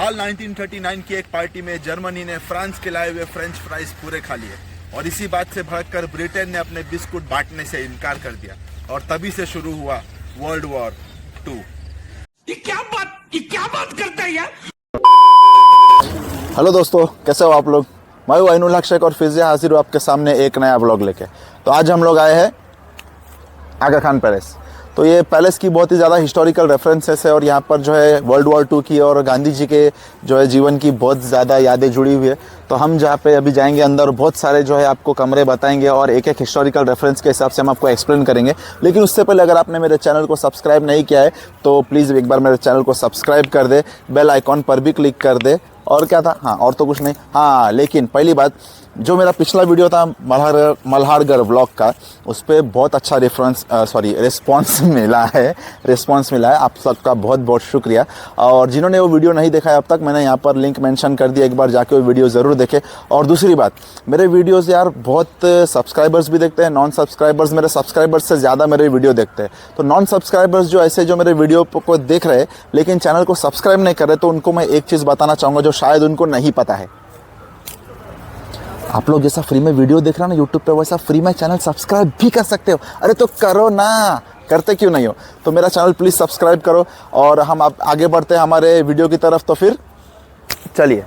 साल 1939 की एक पार्टी में जर्मनी ने फ्रांस के लाए हुए फ्रेंच फ्राइज पूरे खा लिए और इसी बात से भड़ककर ब्रिटेन ने अपने बिस्कुट बांटने से इनकार कर दिया और तभी से शुरू हुआ वर्ल्ड वॉर 2। ये क्या बात करता है यार। हेलो दोस्तों, कैसे हो आप लोग। मैं हूं आइनुल हक शेख और फिर से हाजिर हूँ आपके सामने एक नया ब्लॉग लेके। तो आज हम लोग आए हैं आगा खान पैलेस। तो ये पैलेस की बहुत ही ज़्यादा हिस्टोरिकल रेफरेंसेस है और यहाँ पर जो है वर्ल्ड वॉर 2 की और गांधी जी के जो है जीवन की बहुत ज़्यादा यादें जुड़ी हुई है। तो हम जहाँ पे अभी जाएंगे अंदर बहुत सारे जो है आपको कमरे बताएंगे और एक एक हिस्टोरिकल रेफरेंस के हिसाब से हम आपको एक्सप्लेन करेंगे। लेकिन उससे पहले अगर आपने मेरे चैनल को सब्सक्राइब नहीं किया है तो प्लीज़ एक बार मेरे चैनल को सब्सक्राइब कर दे, बेल आइकॉन पर भी क्लिक कर दे। और क्या था, हाँ और तो कुछ नहीं, हाँ लेकिन पहली बात, जो मेरा पिछला वीडियो था मल्हारगढ़ व्लॉग का, उस पर बहुत अच्छा रिस्पॉन्स मिला है। आप सबका बहुत बहुत शुक्रिया। और जिन्होंने वो वीडियो नहीं देखा है अब तक, मैंने यहाँ पर लिंक मेंशन कर दिया, एक बार जाके वो वीडियो ज़रूर देखें। और दूसरी बात, मेरे वीडियोस यार बहुत सब्सक्राइबर्स भी देखते हैं, नॉन सब्सक्राइबर्स मेरे सब्सक्राइबर्स से ज़्यादा मेरे वीडियो देखते हैं। तो नॉन सब्सक्राइबर्स जो मेरे वीडियो को देख रहे हैं लेकिन चैनल को सब्सक्राइब नहीं कर रहे, तो उनको मैं एक चीज़ बताना चाहूँगा जो शायद उनको नहीं पता है। आप लोग जैसा फ्री में वीडियो देख रहे हो ना यूट्यूब पे, वैसा फ्री में चैनल सब्सक्राइब भी कर सकते हो। अरे तो करो ना, करते क्यों नहीं हो। तो मेरा चैनल प्लीज़ सब्सक्राइब करो और हम अब आगे बढ़ते हैं हमारे वीडियो की तरफ। तो फिर चलिए।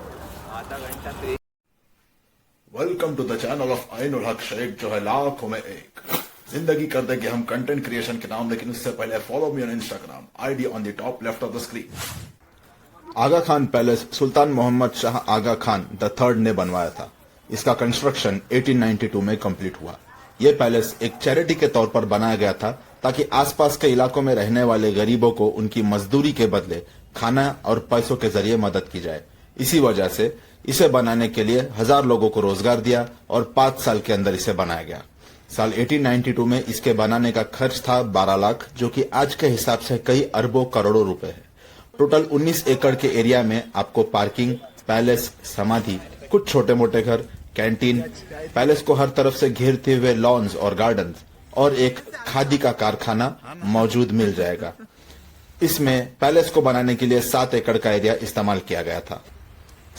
Welcome to the channel of Ainul Haq Sheikh, जो है लाखों में एक। जिंदगी कर देंगे हम कंटेंट क्रिएशन के नाम, लेकिन उससे पहले follow me on Instagram, ID on the top left of the screen. Aga Khan palace Sultan Mohammed Shah Aga Khan the third ने बनवाया था। इसका कंस्ट्रक्शन 1892 में कंप्लीट हुआ। यह पैलेस एक चैरिटी के तौर पर बनाया गया था ताकि आसपास के इलाकों में रहने वाले गरीबों को उनकी मजदूरी के बदले खाना और पैसों के जरिए मदद की जाए। इसी वजह से इसे बनाने के लिए 1000 लोगों को रोजगार दिया और 5 साल के अंदर इसे बनाया गया। साल 1892 में इसके बनाने का खर्च था 12 लाख, जो कि आज के हिसाब से कई अरबों करोड़ों रुपए है। टोटल 19 एकड़ के एरिया में आपको पार्किंग, पैलेस, समाधि, कुछ छोटे मोटे घर, कैंटीन, पैलेस को हर तरफ से घेरते हुए लॉन्स और गार्डन्स और एक खादी का कारखाना मौजूद मिल जाएगा। इसमें पैलेस को बनाने के लिए 7 एकड़ का एरिया इस्तेमाल किया गया था।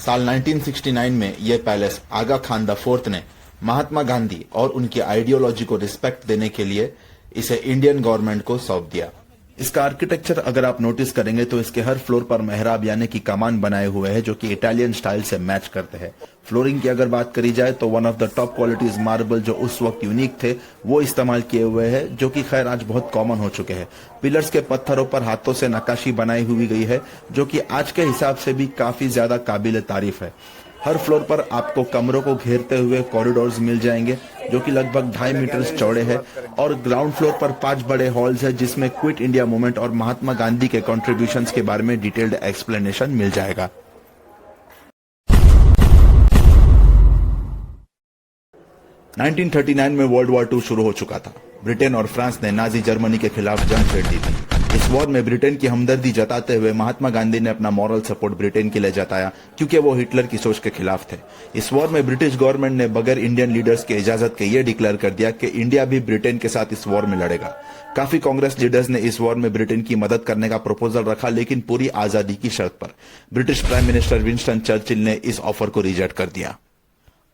साल 1969 में यह palace Aga Khan the fourth ने महात्मा गांधी और उनकी आइडियोलॉजी को रिस्पेक्ट देने के लिए इसे इंडियन गवर्नमेंट को सौंप दिया। इसका आर्किटेक्चर अगर आप नोटिस करेंगे तो इसके हर फ्लोर पर मेहराब यानी कि कमान बनाए हुए हैं, जो कि इटालियन स्टाइल से मैच करते हैं। फ्लोरिंग की अगर बात करी जाए तो one of the top qualities marble जो उस वक्त यूनिक थे वो इस्तेमाल किए हुए हैं, जो कि खैर आज बहुत कॉमन हो चुके हैं। पिलर्स के पत्थरों पर हाथों से नक्काशी बनाई हुई गई है, जो कि आज के हिसाब से भी काफी ज्यादा काबिल तारीफ है। हर फ्लोर पर आपको कमरों को घेरते हुए कॉरिडोर्स मिल जाएंगे, जो कि लगभग 2.5 मीटर चौड़े हैं। और ग्राउंड फ्लोर पर 5 बड़े हॉल्स हैं, जिसमें क्विट इंडिया मूवमेंट और महात्मा गांधी के कंट्रीब्यूशंस के बारे में डिटेल्ड एक्सप्लेनेशन मिल जाएगा। । 1939 में वर्ल्ड वॉर 2 शुरू हो चुका था। ब्रिटेन और फ्रांस ने नाजी जर्मनी के खिलाफ जंग छेड़ दी थी। इस वॉर में ब्रिटेन की हमदर्दी जताते हुए महात्मा गांधी ने अपना मॉरल सपोर्ट ब्रिटेन के लिए जताया, क्योंकि वो हिटलर की सोच के खिलाफ थे। इस वॉर में ब्रिटिश गवर्नमेंट ने बगैर इंडियन लीडर्स के इजाजत के ये डिक्लेयर कर दिया कि इंडिया भी ब्रिटेन के साथ इस वॉर में लड़ेगा। काफी कांग्रेस लीडर्स ने इस वॉर में ब्रिटेन की मदद करने का प्रपोजल रखा, लेकिन पूरी आजादी की शर्त पर। British prime minister Winston Churchill ने इस ऑफर को रिजेक्ट कर दिया।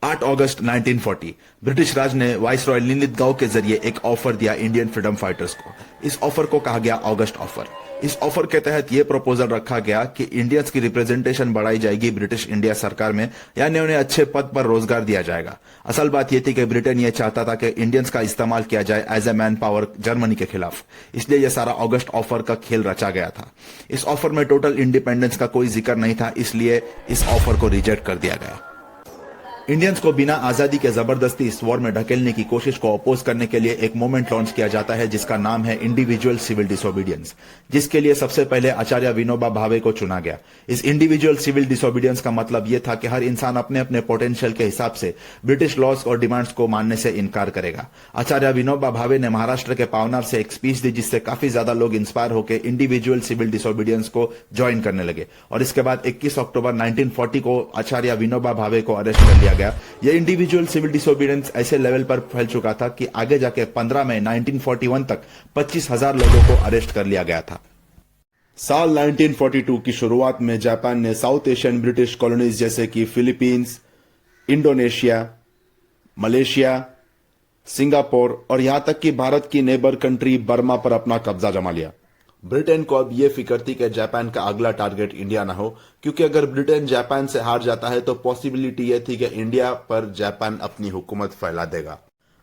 8 अगस्त 1940 ब्रिटिश राज ने वाइसरॉय लिनलिथगाओ के जरिए एक ऑफर दिया इंडियन फ्रीडम फाइटर्स को। इस ऑफर को कहा गया ऑगस्ट ऑफर। इस ऑफर के तहत यह प्रपोजल रखा गया कि इंडियंस की रिप्रेजेंटेशन बढ़ाई जाएगी ब्रिटिश इंडिया सरकार में, यानी उन्हें अच्छे पद पर रोजगार दिया जाएगा। असल बात यह थी कि ब्रिटेन यह चाहता था कि इंडियंस का इस्तेमाल किया जाए as a man power Germany के खिलाफ, इसलिए यह सारा ऑगस्ट ऑफर का खेल रचा गया था। इस ऑफर में टोटल इंडिपेंडेंस का कोई जिक्र नहीं था, इसलिए इस ऑफर को रिजेक्ट कर दिया गया। इंडियंस को बिना आजादी के जबरदस्ती इस वॉर में ढकेलने की कोशिश को अपोज करने के लिए एक मूवमेंट लॉन्च किया जाता है, जिसका नाम है इंडिविजुअल सिविल डिसोबीडियंस, जिसके लिए सबसे पहले आचार्य विनोबा भावे को चुना गया। इस इंडिविजुअल सिविल डिसोबीडियंस का मतलब यह था कि हर इंसान अपने अपने पोटेंशियल के हिसाब से ब्रिटिश लॉज और डिमांड्स को मानने से इनकार करेगा। आचार्य विनोबा भावे ने महाराष्ट्र के पावनार से एक स्पीच दी, जिससे काफी ज्यादा लोग इंस्पायर होकर इंडिविजुअल सिविल डिसोबीडियंस को ज्वाइन करने लगे। और इसके बाद 21 अक्टूबर 1940 को आचार्य विनोबा भावे को अरेस्ट कर लिया गया। यह इंडिविजुअल सिविल डिसोबीडियंस ऐसे लेवल पर फैल चुका था कि आगे जाके 15 मई 1941 तक 25,000 लोगों को अरेस्ट कर लिया गया था। साल 1942 की शुरुआत में जापान ने साउथ एशियन ब्रिटिश कॉलोनीज जैसे कि फिलीपींस, इंडोनेशिया, मलेशिया, सिंगापुर और यहां तक कि भारत की नेबर कंट्री बर्मा पर अपना कब्जा जमा लिया। ब्रिटेन को अब यह फिक्र थी कि जापान का अगला टारगेट इंडिया ना हो, क्योंकि अगर ब्रिटेन जापान से हार जाता है तो पॉसिबिलिटी यह थी कि इंडिया पर जापान अपनी हुकूमत फैला देगा।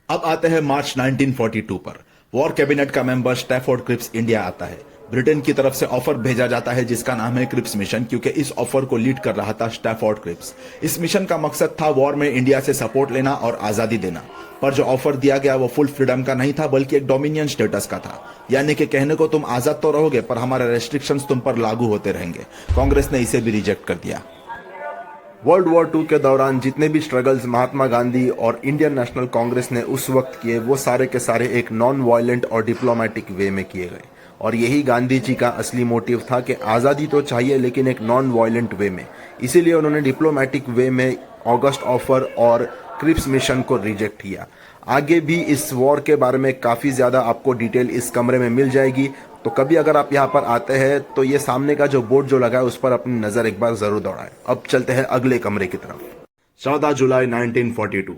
अब आते हैं मार्च 1942 पर। वॉर कैबिनेट का मेंबर स्टैफोर्ड क्रिप्स इंडिया आता है। ब्रिटेन की तरफ से ऑफर भेजा जाता है जिसका नाम है क्रिप्स मिशन, क्योंकि इस ऑफर को लीड कर रहा था स्टैफोर्ड क्रिप्स। इस मिशन का मकसद था वॉर में इंडिया से सपोर्ट लेना और आजादी देना, पर जो ऑफर दिया गया वो फुल फ्रीडम का नहीं था बल्कि एक डोमिनियन स्टेटस का था, यानी कि कहने को तुम आजाद तो रहोगे पर हमारे रेस्ट्रिक्शंस तुम पर लागू होते रहेंगे। कांग्रेस ने इसे भी रिजेक्ट कर दिया। वर्ल्ड वॉर II के दौरान जितने भी स्ट्रगल्स महात्मा गांधी और इंडियन नेशनल कांग्रेस ने उस वक्त किए वो सारे के सारे एक नॉन वायलेंट और डिप्लोमेटिक वे में किए गए, और यही गांधी जी का असली मोटिव था कि आज़ादी तो चाहिए लेकिन एक नॉन वायलेंट वे में। इसीलिए उन्होंने डिप्लोमेटिक वे में ऑगस्ट ऑफर और क्रिप्स मिशन को रिजेक्ट किया। आगे भी इस वॉर के बारे में काफ़ी ज़्यादा आपको डिटेल इस कमरे में मिल जाएगी, तो कभी अगर आप यहाँ पर आते हैं तो ये सामने का जो बोर्ड जो लगा है उस पर अपनी नज़र एक बार ज़रूर दौड़ाएं। अब चलते हैं अगले कमरे की तरफ। 14 जुलाई 1942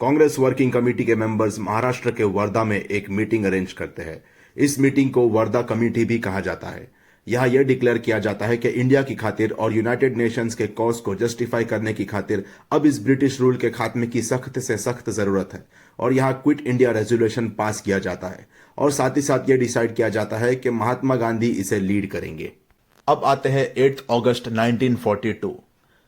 कांग्रेस वर्किंग कमेटी के मेंबर्स महाराष्ट्र के वर्धा में एक मीटिंग अरेंज करते हैं। इस मीटिंग को वर्धा कमेटी भी कहा जाता है। यहाँ यह डिक्लेयर किया जाता है कि इंडिया की खातिर और यूनाइटेड नेशंस के कॉज को जस्टिफाई करने की खातिर अब इस ब्रिटिश रूल के खात्मे की सख्त से सख्त जरूरत है, और यहाँ क्विट इंडिया रेजोल्यूशन पास किया जाता है, और साथ ही साथ यह डिसाइड किया जाता है कि महात्मा गांधी इसे लीड करेंगे। अब आते हैं 8 अगस्त 1942।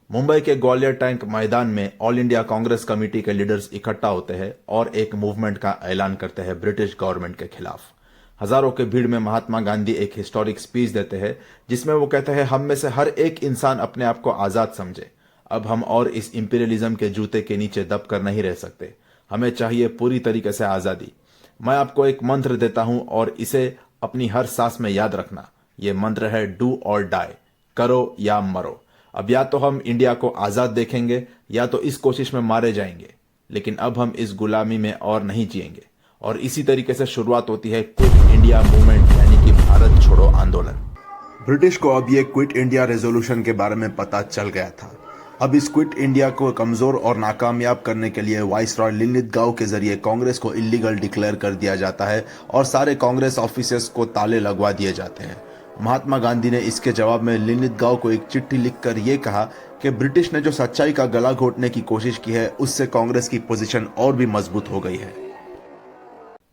मुंबई के ग्वालियर टैंक मैदान में ऑल इंडिया कांग्रेस कमेटी के लीडर्स इकट्ठा होते हैं और एक मूवमेंट का ऐलान करते हैं ब्रिटिश गवर्नमेंट के खिलाफ। हजारों के भीड़ में महात्मा गांधी एक हिस्टोरिक स्पीच देते हैं जिसमें वो कहते हैं, हम में से हर एक इंसान अपने आप को आजाद समझे। अब हम और इस इंपीरियलिज्म के जूते के नीचे दब कर नहीं रह सकते। हमें चाहिए पूरी तरीके से आजादी। मैं आपको एक मंत्र देता हूं और इसे अपनी हर सांस में याद रखना। यह मंत्र है डू और डाई, करो या मरो। अब या तो हम इंडिया को आजाद देखेंगे या तो इस कोशिश में मारे जाएंगे, लेकिन अब हम इस गुलामी में और नहीं जिएंगे। और इसी तरीके से शुरुआत होती है क्विट इंडिया मूवमेंट, यानी कि भारत छोड़ो आंदोलन। ब्रिटिश को अब ये क्विट इंडिया रेजोल्यूशन के बारे में पता चल गया था। अब इस क्विट इंडिया को कमजोर और नाकामयाब करने के लिए वाइसरॉय लिनलिथगाउ के जरिए कांग्रेस को इलीगल डिक्लेयर कर दिया जाता है और सारे कांग्रेस ऑफिसर्स को ताले लगवा दिए जाते हैं। महात्मा गांधी ने इसके जवाब में लिनलिथगाउ को एक चिट्ठी लिखकर यह कहा कि ब्रिटिश ने जो सच्चाई का गला घोटने की कोशिश की है उससे कांग्रेस की पोजीशन और भी मजबूत हो गई है।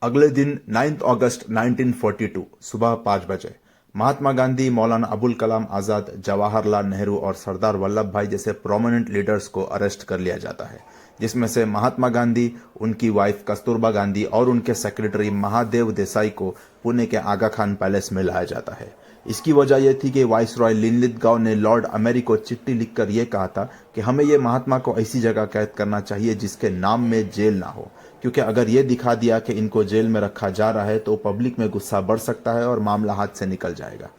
अगले दिन 9 अगस्त 1942 सुबह 5 बजे महात्मा गांधी, मौलाना अबुल कलाम आजाद, जवाहरलाल नेहरू और सरदार वल्लभ भाई जैसे प्रोमिनेंट लीडर्स को अरेस्ट कर लिया जाता है, जिसमें से महात्मा गांधी, उनकी वाइफ कस्तूरबा गांधी और उनके सेक्रेटरी महादेव देसाई को पुणे के आगा खान पैलेस में लाया जाता है। इसकी वजह यह थी कि वाइसरॉय लिनलिथगाउ ने लॉर्ड अमेरी को चिट्ठी लिखकर यह कहा था कि हमें यह महात्मा को ऐसी जगह कैद करना चाहिए जिसके नाम में जेल ना हो, क्योंकि अगर यह दिखा दिया कि इनको जेल में रखा जा रहा है तो पब्लिक में गुस्सा बढ़ सकता है और मामला हाथ से निकल जाएगा।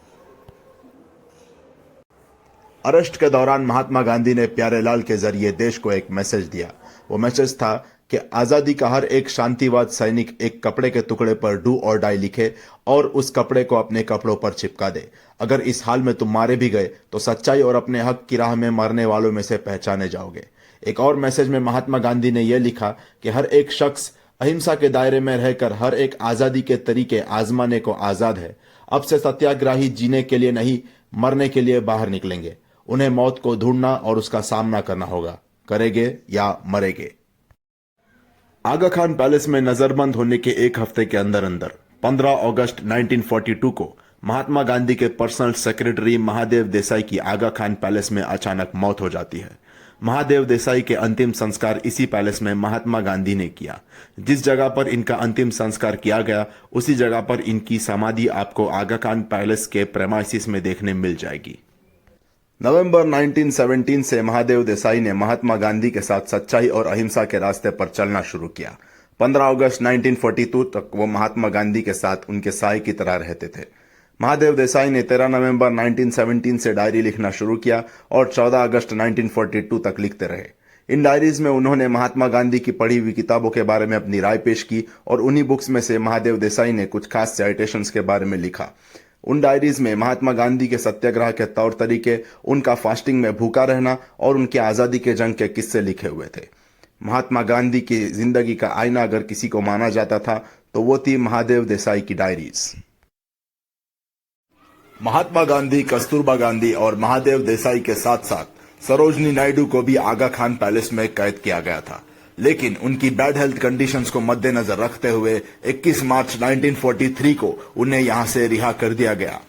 अरेस्ट के दौरान महात्मा गांधी ने प्यारेलाल के जरिए देश को एक मैसेज दिया। वो मैसेज था कि आजादी का हर एक शांतिवाद सैनिक एक कपड़े के टुकड़े पर डू और डाई लिखे और उस कपड़े को अपने कपड़ों पर चिपका दे। अगर इस हाल में तुम मारे भी गए तो सच्चाई और अपने हक की राह में मरने वालों में से पहचाने जाओगे। एक और मैसेज में महात्मा गांधी ने यह लिखा कि हर एक शख्स अहिंसा के दायरे में रहकर हर एक आजादी के तरीके आजमाने को आजाद है। अब से सत्याग्रही जीने के लिए नहीं, मरने के लिए बाहर निकलेंगे। उन्हें मौत को ढूंढना और उसका सामना करना होगा। करेंगे या मरेंगे। आगा खान पैलेस में नजरबंद होने के एक हफ्ते के अंदर अंदर 15 अगस्त 1942 को महात्मा गांधी के पर्सनल सेक्रेटरी महादेव देसाई की आगा खान पैलेस में अचानक मौत हो जाती है। महादेव देसाई के अंतिम संस्कार इसी पैलेस में महात्मा गांधी ने किया। जिस जगह पर इनका अंतिम संस्कार किया गया उसी जगह पर इनकी समाधि आपको आगा खान पैलेस के प्रेमाइसिस में देखने मिल जाएगी। नवंबर 1917 से महादेव देसाई ने महात्मा गांधी के साथ सच्चाई और अहिंसा के रास्ते पर चलना शुरू किया। 15 अगस्त 1942 तक वो महात्मा गांधी के साथ उनके साए की तरह रहते थे। महादेव देसाई ने 13 नवंबर 1917 से डायरी लिखना शुरू किया और 14 अगस्त 1942 तक लिखते रहे। इन डायरीज में उन्होंने महात्मा गांधी की पढ़ी हुई किताबों के बारे में अपनी राय पेश की और उन्हीं बुक्स में से महादेव देसाई ने कुछ खास साइटेशंस के बारे में लिखा। उन डायरीज में महात्मा गांधी के सत्याग्रह के तौर तरीके, उनका फास्टिंग में भूखा रहना और उनकी आजादी के जंग के किस्से लिखे हुए थे। महात्मा गांधी की जिंदगी का आईना अगर किसी को माना जाता था तो वो थी महादेव देसाई की डायरीज। महात्मा गांधी, कस्तूरबा गांधी और महादेव देसाई के साथ साथ सरोजनी नायडू को भी आगा खान पैलेस में कैद किया गया था, लेकिन उनकी बैड हेल्थ कंडीशंस को मद्देनजर रखते हुए 21 मार्च 1943 को उन्हें यहां से रिहा कर दिया गया।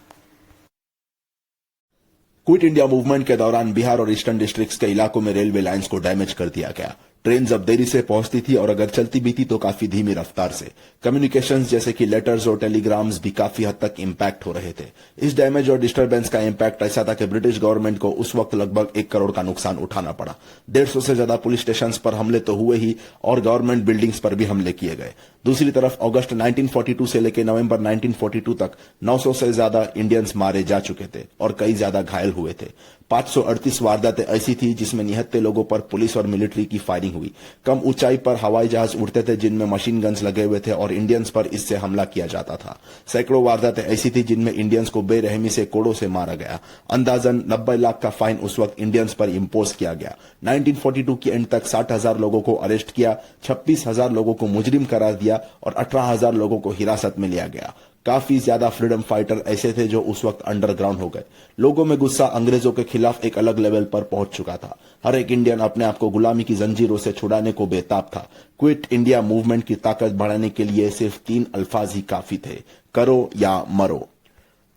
क्विट इंडिया मूवमेंट के दौरान बिहार और ईस्टर्न डिस्ट्रिक्ट्स के इलाकों में रेलवे लाइंस को डैमेज कर दिया गया। ट्रेन अब देरी से पहुंचती थी और अगर चलती भी थी तो काफी धीमी रफ्तार से। कम्युनिकेशंस जैसे कि लेटर्स और टेलीग्राम्स भी काफी हद तक इंपैक्ट हो रहे थे। इस डैमेज और डिस्टर्बेंस का इंपैक्ट ऐसा था कि ब्रिटिश गवर्नमेंट को उस वक्त लगभग 1 करोड़ का नुकसान उठाना पड़ा। 150 से ज्यादा पुलिस स्टेशंस पर हमले तो हुए ही और गवर्नमेंट बिल्डिंग्स पर भी हमले किए गए। दूसरी तरफ अगस्त 1942 से लेकर नवंबर 1942 तक 900 से ज्यादा इंडियंस मारे जा चुके थे और कई ज्यादा घायल हुए थे। 538 वारदातें ऐसी थी जिसमें निहत्थे लोगों पर पुलिस और मिलिट्री की फायरिंग हुई। कम ऊंचाई पर हवाई जहाज उड़ते थे जिनमें मशीन गन्स लगे हुए थे और इंडियंस पर इससे हमला किया जाता था। सैकड़ों वारदातें ऐसी थी जिनमें इंडियंस को बेरहमी से कोड़ों से मारा गया। अंदाजन 90 लाख का फाइन उस वक्त इंडियंस पर इंपोज किया गया। 1942 की एंड तक 60,000 लोगों को अरेस्ट किया, 26,000 लोगों को मुजरिम करार दिया और 18,000 लोगों को हिरासत में लिया गया। काफी ज्यादा फ्रीडम फाइटर ऐसे थे जो उस वक्त अंडरग्राउंड हो गए। लोगों में गुस्सा अंग्रेजों के खिलाफ एक अलग लेवल पर पहुंच चुका था। हर एक इंडियन अपने आप को गुलामी की जंजीरों से छुड़ाने को बेताब था। क्विट इंडिया मूवमेंट की ताकत बढ़ाने के लिए सिर्फ 3 अल्फाज ही काफी थे, करो या मरो।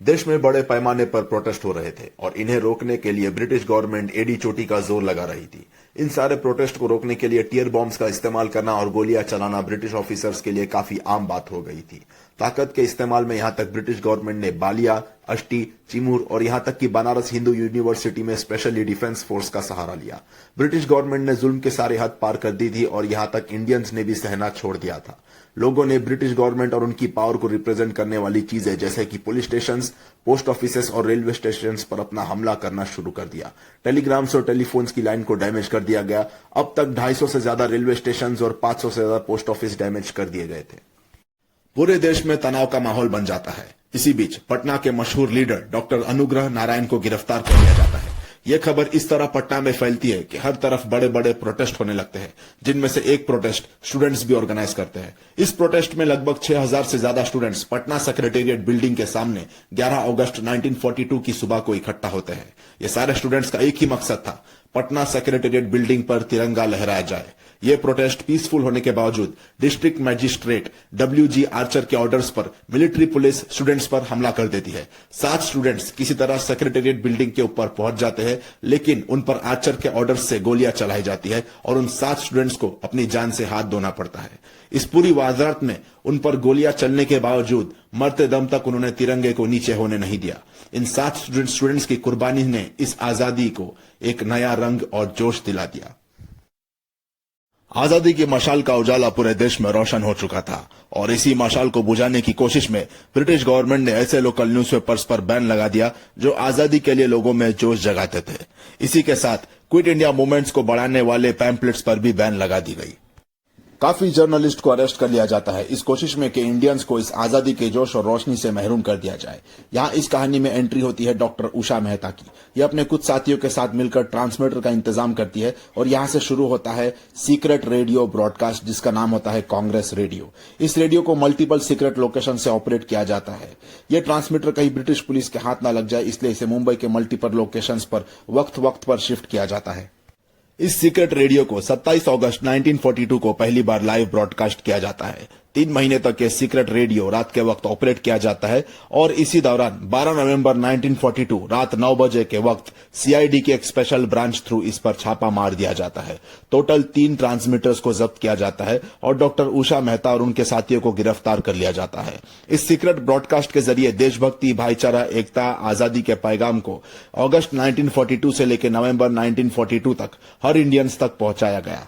देश में बड़े पैमाने पर प्रोटेस्ट हो रहे थे और इन्हें रोकने के लिए ब्रिटिश गवर्नमेंट एडी चोटी का जोर लगा रही थी। इन सारे प्रोटेस्ट को रोकने के लिए टीयर बॉम्ब्स का इस्तेमाल करना और गोलियां चलाना ब्रिटिश ऑफिसर्स के लिए काफी आम बात हो गई थी। ताकत के इस्तेमाल में यहां तक ब्रिटिश गवर्नमेंट ने बालिया, अष्टी, चिमूर और यहां तक कि बनारस हिंदू यूनिवर्सिटी में स्पेशली डिफेंस फोर्स का सहारा लिया। ब्रिटिश गवर्नमेंट ने जुल्म के सारे हद पार कर दी थी और यहां तक इंडियंस ने भी सहना छोड़ दिया था। लोगों ने ब्रिटिश गवर्नमेंट और उनकी पावर को रिप्रेजेंट करने वाली चीजें जैसे कि पुलिस स्टेशंस, पोस्ट ऑफिसेस और रेलवे स्टेशंस पर अपना हमला करना शुरू कर दिया। टेलीग्राम्स और टेलीफोन्स की लाइन को डैमेज कर दिया गया। अब तक 250 से ज्यादा रेलवे स्टेशंस और 500 से ज्यादा पोस्ट ऑफिस डैमेज कर दिए गए थे। पूरे देश में तनाव का माहौल बन जाता है। इसी बीच पटना के मशहूर लीडर डॉक्टर अनुग्रह नारायण को गिरफ्तार कर लिया जाता है। यह खबर इस तरह पटना में फैलती है कि हर तरफ बड़े बड़े प्रोटेस्ट होने लगते हैं, जिनमें से एक प्रोटेस्ट स्टूडेंट्स भी ऑर्गेनाइज करते हैं। इस प्रोटेस्ट में लगभग 6,000 से ज्यादा स्टूडेंट्स पटना सेक्रेटेरिएट बिल्डिंग के सामने 11 अगस्त 1942 की सुबह को इकट्ठा होते हैं। ये सारे स्टूडेंट्स का एक ही मकसद था, पटना सेक्रेटेरिएट बिल्डिंग पर तिरंगा लहराया जाए। यह प्रोटेस्ट पीसफुल होने के बावजूद डिस्ट्रिक्ट मैजिस्ट्रेट WG आर्चर के ऑर्डर्स पर मिलिट्री पुलिस स्टूडेंट्स पर हमला कर देती है। 7 स्टूडेंट्स किसी तरह सेक्रेटेरिएट बिल्डिंग के ऊपर पहुंच जाते हैं, लेकिन उन पर आर्चर के ऑर्डर्स से गोलियां चलाई जाती है और उन 7 स्टूडेंट्स को अपनी जान से हाथ धोना पड़ता है। इस पूरी वारदात में उन पर गोलियां चलने के बावजूद मरते दम तक उन्होंने तिरंगे को नीचे होने नहीं दिया। इन 7 स्टूडेंट्स की कुर्बानी ने इस आजादी को एक नया रंग और जोश दिला दिया। आजादी की मशाल का उजाला पूरे देश में रोशन हो चुका था और इसी मशाल को बुझाने की कोशिश में ब्रिटिश गवर्नमेंट ने ऐसे लोकल न्यूज़पेपर्स पर बैन लगा दिया जो आजादी के लिए लोगों में जोश जगाते थे। इसी के साथ क्विट इंडिया मूवमेंट्स को बढ़ाने वाले पैम्पलेट्स पर भी बैन लगा दी गई। काफी जर्नलिस्ट को अरेस्ट कर लिया जाता है इस कोशिश में कि इंडियंस को इस आजादी के जोश और रोशनी से महरूम कर दिया जाए। यहाँ इस कहानी में एंट्री होती है डॉक्टर उषा मेहता की। ये अपने कुछ साथियों के साथ मिलकर ट्रांसमीटर का इंतजाम करती है और यहाँ से शुरू होता है सीक्रेट रेडियो ब्रॉडकास्ट, जिसका नाम होता है कांग्रेस रेडियो। इस रेडियो को मल्टीपल सीक्रेट लोकेशन से ऑपरेट किया जाता है। यह ट्रांसमीटर कहीं ब्रिटिश पुलिस के हाथ न लग जाए, इसलिए इसे मुंबई के मल्टीपल लोकेशन पर वक्त पर शिफ्ट किया जाता है। इस सीक्रेट रेडियो को 27 अगस्त 1942 को पहली बार लाइव ब्रॉडकास्ट किया जाता है। 3 महीने तक ये सीक्रेट रेडियो रात के वक्त ऑपरेट किया जाता है और इसी दौरान 12 नवंबर 1942 रात 9 बजे के वक्त CID की एक स्पेशल ब्रांच थ्रू इस पर छापा मार दिया जाता है। टोटल 3 ट्रांसमीटर्स को जब्त किया जाता है और डॉक्टर उषा मेहता और उनके साथियों को गिरफ्तार कर लिया जाता है। इस सीक्रेट ब्रॉडकास्ट के जरिए देशभक्ति, भाईचारा, एकता, आजादी के पैगाम को अगस्त 1942 से लेकर नवंबर 1942 तक हर इंडियंस तक पहुंचाया गया।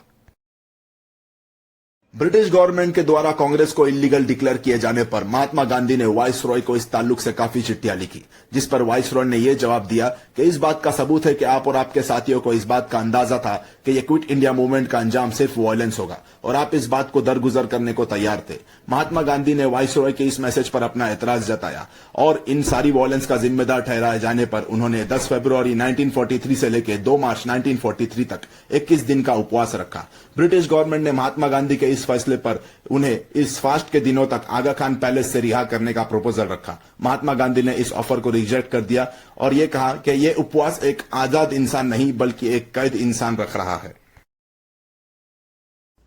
ब्रिटिश गवर्नमेंट के द्वारा कांग्रेस को इलीगल डिक्लेयर किए जाने पर महात्मा गांधी ने वाइसरॉय को इस ताल्लुक से काफी चिट्ठियां लिखी, जिस पर वाइसरॉय ने यह जवाब दिया कि इस बात का सबूत है कि आप और आपके साथियों को इस बात का अंदाजा था कि यह क्विट इंडिया मूवमेंट का अंजाम सिर्फ वायलेंस होगा और आप इस बात को दरगुजर करने को तैयार थे। महात्मा गांधी ने वाइसरॉय के इस मैसेज पर अपना एतराज जताया और इन सारी वायलेंस का जिम्मेदार ठहराए जाने पर उन्होंने 10 फरवरी 1943 से लेकर 2 मार्च 1943 तक 21 दिन का उपवास रखा। ब्रिटिश गवर्नमेंट ने महात्मा गांधी के इस फैसले पर उन्हें इस फास्ट के दिनों तक आगा खान पैलेस से रिहा करने का प्रपोजल रखा। महात्मा गांधी ने इस ऑफर को रिजेक्ट कर दिया और यह कहा कि यह उपवास एक आजाद इंसान नहीं बल्कि एक कैद इंसान रख रहा है।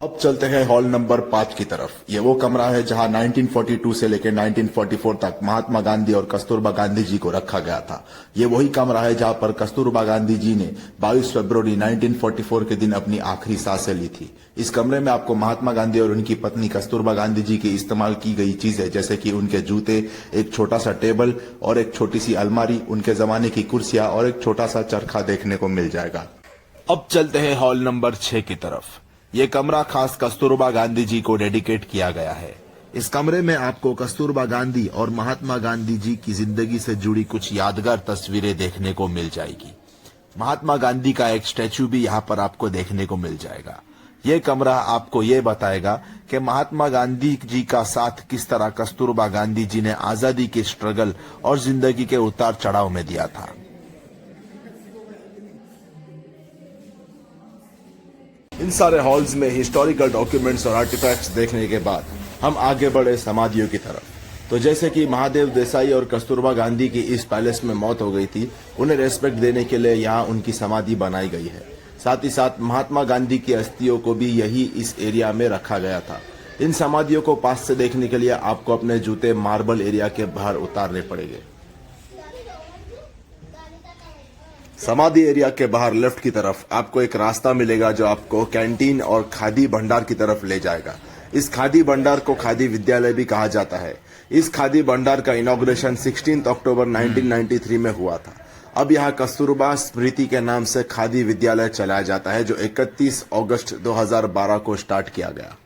अब चलते हैं हॉल नंबर 5 की तरफ। यह वो कमरा है जहां 1942 से लेकर 1944 तक महात्मा गांधी और कस्तूरबा गांधी जी को रखा गया था। यह वही कमरा है जहां पर कस्तूरबा गांधी जी ने 22 फरवरी 1944 के दिन अपनी आखिरी सांसें ली थी। इस कमरे में आपको महात्मा गांधी और उनकी पत्नी कस्तूरबा गांधी जी की इस्तेमाल की गई चीजें जैसे कि उनके जूते, एक छोटा सा टेबल और एक छोटी सी अलमारी, उनके जमाने की कुर्सियां और एक छोटा सा चरखा देखने को मिल जाएगा। अब चलते हैं हॉल नंबर 6 की तरफ। यह कमरा खास कस्तूरबा गांधी जी को डेडिकेट किया गया है। इस कमरे में आपको कस्तूरबा गांधी और महात्मा गांधी जी की जिंदगी से जुड़ी कुछ यादगार तस्वीरें देखने को मिल जाएगी। महात्मा गांधी का एक स्टैचू भी यहाँ पर आपको देखने को मिल जाएगा। यह कमरा आपको ये बताएगा कि महात्मा गांधी जी का साथ किस तरह कस्तूरबा गांधी जी ने आजादी की स्ट्रगल और जिंदगी के उतार चढ़ाव में दिया था। इन सारे हॉल्स में हिस्टोरिकल डॉक्यूमेंट्स और आर्टिफैक्ट्स देखने के बाद हम आगे बढ़े समाधियों की तरफ। तो जैसे कि महादेव देसाई और कस्तूरबा गांधी की इस पैलेस में मौत हो गई थी, उन्हें रेस्पेक्ट देने के लिए यहाँ उनकी समाधि बनाई गई है। साथ ही साथ महात्मा गांधी की अस्थियों को भी यही इस एरिया में रखा गया था। इन समाधियों को पास से देखने के लिए आपको अपने जूते मार्बल एरिया के बाहर उतारने पड़ेंगे। समाधि एरिया के बाहर लेफ्ट की तरफ आपको एक रास्ता मिलेगा जो आपको कैंटीन और खादी भंडार की तरफ ले जाएगा। इस खादी भंडार को खादी विद्यालय भी कहा जाता है। इस खादी भंडार का इनॉग्रेशन 16 अक्टूबर 1993 में हुआ था। अब यहाँ कस्तूरबा स्मृति के नाम से खादी विद्यालय चलाया जाता है जो 31 अगस्त 2012 को स्टार्ट किया गया।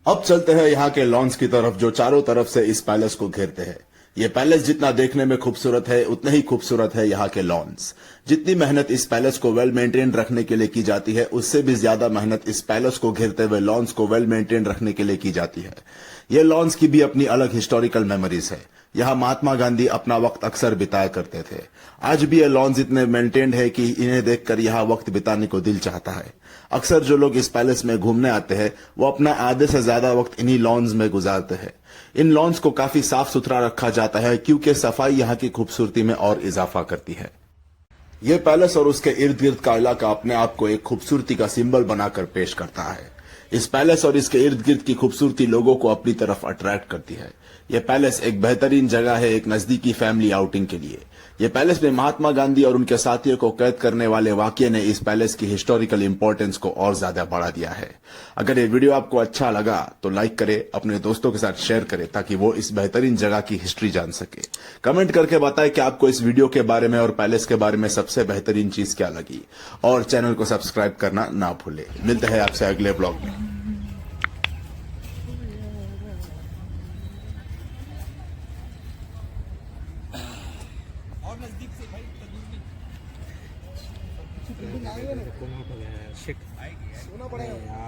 अब चलते हैं यहाँ के लॉन्स की तरफ जो चारों तरफ से इस पैलेस को घेरते हैं। ये पैलेस जितना देखने में खूबसूरत है उतने ही खूबसूरत है यहाँ के लॉन्स। जितनी मेहनत इस पैलेस को वेल मेंटेन रखने के लिए की जाती है उससे भी ज्यादा मेहनत इस पैलेस को घेरते हुए लॉन्स को वेल मेंटेन रखने के लिए की जाती है। ये लॉन्स की भी अपनी अलग हिस्टोरिकल मेमोरीज है। यहाँ महात्मा गांधी अपना वक्त अक्सर बिताया करते थे। आज भी ये लॉन्स इतने मेंटेन्ड है कि इन्हें देखकर यहाँ वक्त बिताने को दिल चाहता है। अक्सर जो लोग इस पैलेस में घूमने आते हैं वो अपना आधे से ज्यादा वक्त इन्हीं लॉन्स में गुजारते हैं। इन लॉन्स को काफी साफ सुथरा रखा जाता है क्योंकि सफाई यहाँ की खूबसूरती में और इजाफा करती है। यह पैलेस और उसके इर्द गिर्द का इलाका अपने आप को एक खूबसूरती का सिंबल बनाकर पेश करता है। इस पैलेस और इसके इर्द गिर्द की खूबसूरती लोगों को अपनी तरफ अट्रैक्ट करती है। यह पैलेस एक बेहतरीन जगह है एक नजदीकी फैमिली आउटिंग के लिए। यह पैलेस में महात्मा गांधी और उनके साथियों को कैद करने वाले वाकये ने इस पैलेस की हिस्टोरिकल इंपॉर्टेंस को और ज्यादा बढ़ा दिया है। अगर ये वीडियो आपको अच्छा लगा तो लाइक करें, अपने दोस्तों के साथ शेयर करें ताकि वो इस बेहतरीन जगह की हिस्ट्री जान सके। कमेंट करके बताएं कि आपको इस वीडियो के बारे में और पैलेस के बारे में सबसे बेहतरीन चीज क्या लगी और चैनल को सब्सक्राइब करना ना भूलें। मिलते हैं आपसे अगले ब्लॉग में। और नजदीक से भाई सोना पड़ेगा।